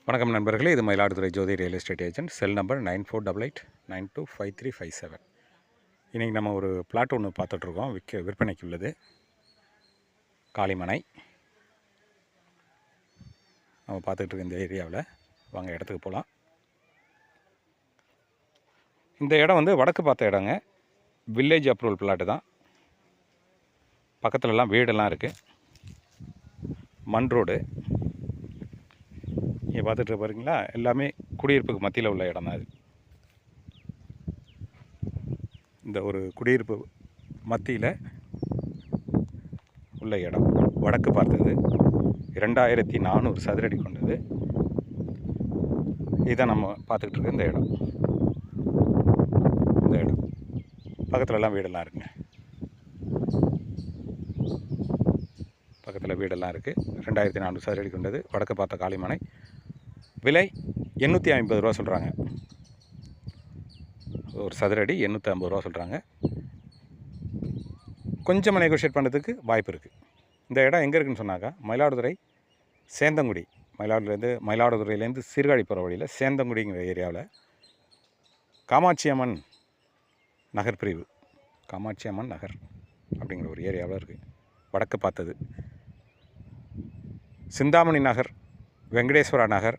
வணக்கம் நண்பர்களே, இது Mayiladuthurai Jothi real estate agent. Cell number 9488925357. இன்றைக்கி நம்ம ஒரு பிளாட் ஒன்று பார்த்துட்ருக்கோம். விற்பனைக்கு உள்ளது. காளிமனை நம்ம பார்த்துட்டு இருக்க இந்த ஏரியாவில். வாங்க இடத்துக்கு போகலாம். இந்த இடம் வந்து வடக்கு பார்த்த இடங்க. வில்லேஜ் அப்ரூவல் பிளாட்டு தான். பக்கத்துலலாம் வீடெல்லாம் இருக்குது. மண் ரோடு இங்கே பார்த்துட்டு பாருங்களா, எல்லாமே குடியிருப்புக்கு மத்தியில் உள்ள இடம் தான் அது. இந்த ஒரு குடியிருப்பு மத்தியில் உள்ள இடம் வடக்கு பார்த்தது, 2400 சதுரடி கொண்டது. இதுதான் நம்ம பார்த்துக்கிட்டு இருக்க இந்த இடம். இந்த இடம் பக்கத்துலலாம் வீடெல்லாம் இருக்குங்க. பக்கத்தில் வீடெல்லாம் இருக்குது. 2400 சதுரடி கொண்டது. வடக்கு பார்த்த காளிமனை. விலை 850 ரூபா சொல்கிறாங்க. ஒரு சதுரடி 850 ரூபா சொல்கிறாங்க. கொஞ்சமாக நெகோஷியேட் பண்ணுறதுக்கு வாய்ப்பு இருக்குது. இந்த இடம் எங்கே இருக்குதுன்னு சொன்னாக்கா, மயிலாடுதுறை சேந்தங்குடி. மயிலாடுதுறையிலேருந்து சீர்காழி போகிற வழியில் சேந்தங்குடிங்கிற ஏரியாவில் காமாட்சி அம்மன் நகர் பிரிவு, காமாட்சி அம்மன் நகர் அப்படிங்கிற ஒரு ஏரியாவில் இருக்குது. வடக்கு பார்த்தது. சிந்தாமணி நகர், வெங்கடேஸ்வரா நகர்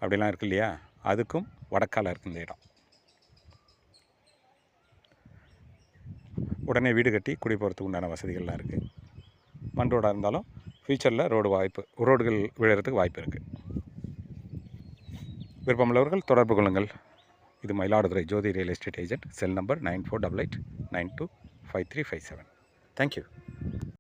அப்படிலாம் இருக்குது இல்லையா, அதுக்கும் வடக்கால் இருக்குது இந்த இடம். உடனே வீடு கட்டி குடி போகிறதுக்கு உண்டான வசதிகள்லாம் இருக்குது. மண் ரோடாக இருந்தாலும் ஃப்யூச்சரில் ரோடுகள் விழுறதுக்கு வாய்ப்பு இருக்குது. விருப்பமுள்ளவர்கள் தொடர்பு கொள்ளுங்கள். இது Mayiladuthurai Jothi real estate agent. Cell number 9488925357. Thank you.